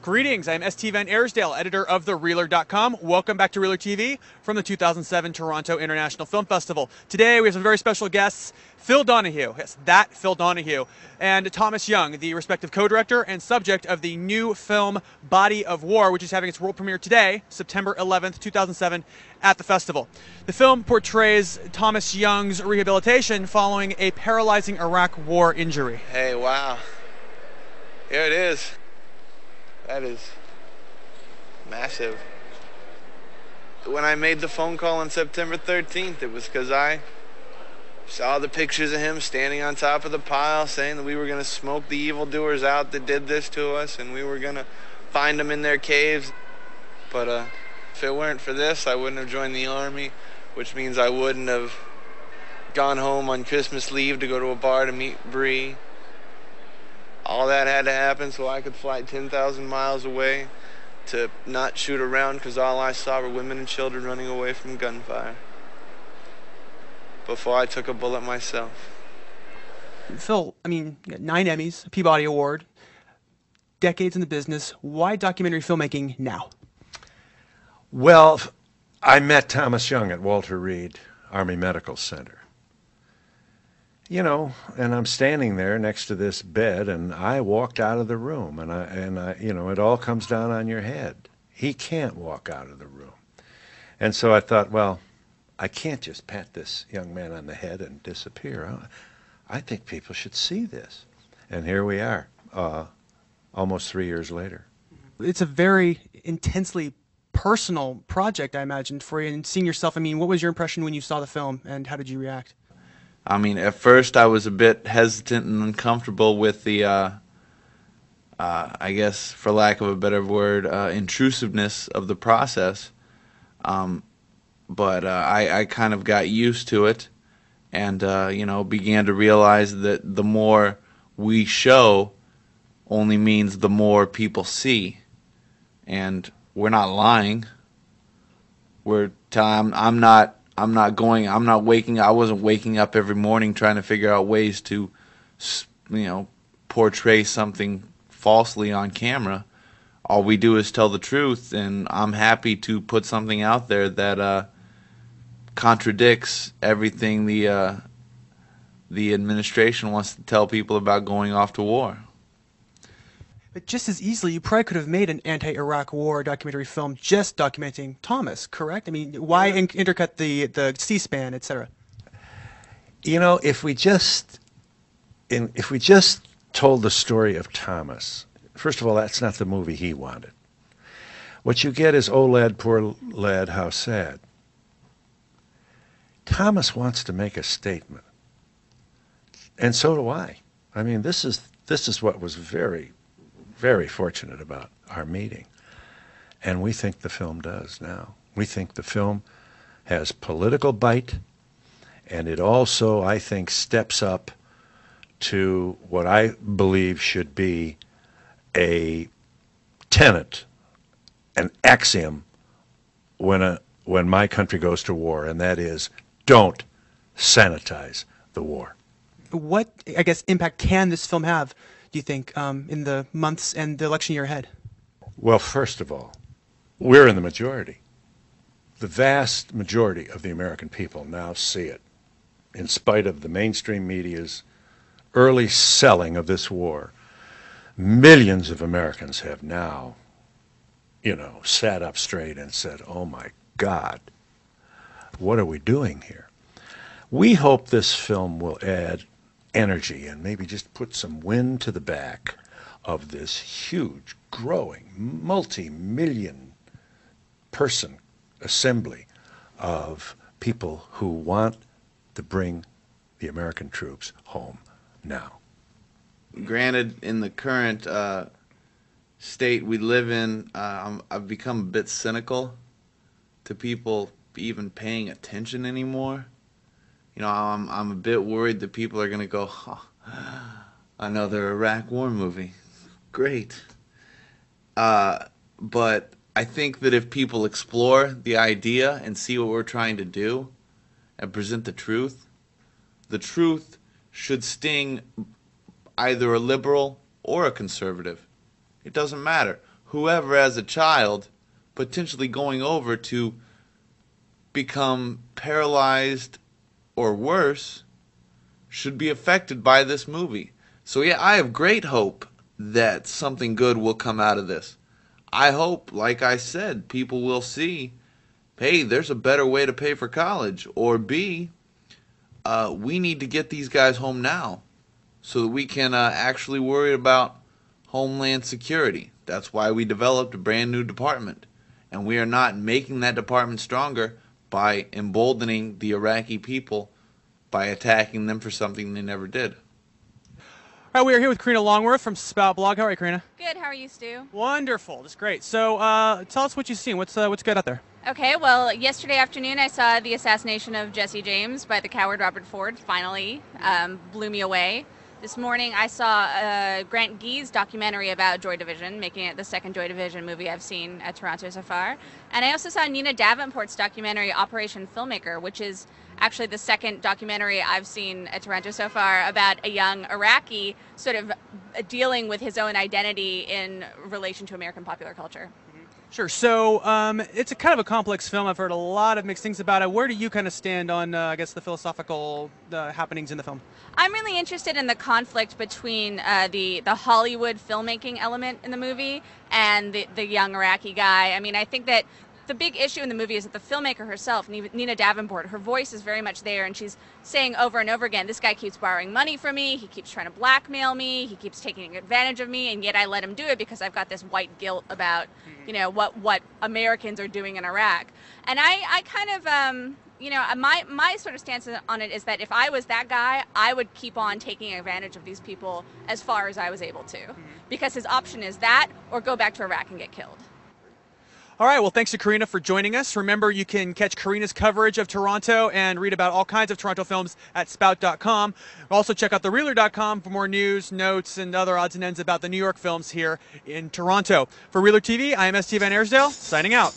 Greetings, I'm St. Van Ayersdale, editor of TheReeler.com. Welcome back to ReelerTV from the 2007 Toronto International Film Festival. Today we have some very special guests, Phil Donahue, yes, that Phil Donahue, and Tomas Young, the respective co-director and subject of the new film Body of War, which is having its world premiere today, September 11th, 2007, at the festival. The film portrays Tomas Young's rehabilitation following a paralyzing Iraq war injury. Hey, wow. Here it is. That is massive. When I made the phone call on September 13th, it was because I saw the pictures of him standing on top of the pile saying that we were going to smoke the evildoers out that did this to us and we were going to find them in their caves. But if it weren't for this, I wouldn't have joined the Army, which means I wouldn't have gone home on Christmas leave to go to a bar to meet Bree. All that had to happen so I could fly 10,000 miles away to not shoot around because all I saw were women and children running away from gunfire before I took a bullet myself. Phil, I mean, you got 9 Emmys, a Peabody Award, decades in the business. Why documentary filmmaking now? Well, I met Tomas Young at Walter Reed Army Medical Center. You know, and I'm standing there next to this bed, and I walked out of the room, and I, you know, it all comes down on your head. He can't walk out of the room. And so I thought, well, I can't just pat this young man on the head and disappear. I think people should see this. And here we are, almost 3 years later. It's a very intensely personal project, I imagine, for you, and seeing yourself. I mean, what was your impression when you saw the film, and how did you react? I mean, at first I was a bit hesitant and uncomfortable with the, I guess, for lack of a better word, intrusiveness of the process. But I kind of got used to it and, you know, began to realize that the more we show only means the more people see. And we're not lying. We're telling, I wasn't waking up every morning trying to figure out ways to, you know, portray something falsely on camera. All we do is tell the truth, and I'm happy to put something out there that contradicts everything the administration wants to tell people about going off to war. But just as easily, you probably could have made an anti-Iraq war documentary film just documenting Tomas, correct? I mean, why intercut the C-SPAN, etc.? You know, if we just told the story of Tomas, first of all, that's not the movie he wanted. What you get is, oh lad, poor lad, how sad. Tomas wants to make a statement, and so do I. I mean, this is what was very fortunate about our meeting. And we think the film does now. We think the film has political bite, and it also, I think, steps up to what I believe should be a tenet, an axiom when my country goes to war, and that is, don't sanitize the war. What, I guess, impact can this film have, do you think, in the months and the election year ahead? Well, first of all, we're in the majority. The vast majority of the American people now see it, in spite of the mainstream media's early selling of this war. Millions of Americans have now, you know, sat up straight and said, oh my God, what are we doing here? We hope this film will add energy and maybe just put some wind to the back of this huge, growing, multi-million person assembly of people who want to bring the American troops home now. Granted, in the current state we live in, I've become a bit cynical to people even paying attention anymore. You know, I'm a bit worried that people are going to go, oh, another Iraq war movie. Great. But I think that if people explore the idea and see what we're trying to do, and present the truth should sting either a liberal or a conservative. It doesn't matter. Whoever, as a child, potentially going over to become paralyzed or worse, should be affected by this movie. So yeah, I have great hope that something good will come out of this. I hope, like I said, people will see, hey, there's a better way to pay for college, or B, we need to get these guys home now so that we can actually worry about homeland security. That's why we developed a brand new department, and we are not making that department stronger by emboldening the Iraqi people by attacking them for something they never did. All right, we are here with Karina Longworth from Spout Blog. How are you, Karina? Good. How are you, Stu? Wonderful. Just great. So tell us what you've seen. What's good out there? Okay, well, yesterday afternoon I saw the assassination of Jesse James by the coward Robert Ford. Finally, blew me away. This morning I saw Grant Gee's documentary about Joy Division, making it the second Joy Division movie I've seen at Toronto so far. And I also saw Nina Davenport's documentary Operation Filmmaker, which is actually the second documentary I've seen at Toronto so far about a young Iraqi sort of dealing with his own identity in relation to American popular culture. Sure. So it's a kind of a complex film. I've heard a lot of mixed things about it. Where do you kind of stand on, I guess, the philosophical happenings in the film? I'm really interested in the conflict between the Hollywood filmmaking element in the movie and the young Iraqi guy. I mean, I think that the big issue in the movie is that the filmmaker herself, Nina Davenport, her voice is very much there, and she's saying over and over again, this guy keeps borrowing money from me, he keeps trying to blackmail me, he keeps taking advantage of me, and yet I let him do it because I've got this white guilt about, you know, what Americans are doing in Iraq. And I kind of, you know, my sort of stance on it is that if I was that guy, I would keep on taking advantage of these people as far as I was able to, because his option is that or go back to Iraq and get killed. All right, well, thanks to Karina for joining us. Remember, you can catch Karina's coverage of Toronto and read about all kinds of Toronto films at spout.com. Also, check out thereeler.com for more news, notes, and other odds and ends about the New York films here in Toronto. For Reeler TV, I am St. Van Ayersdale, signing out.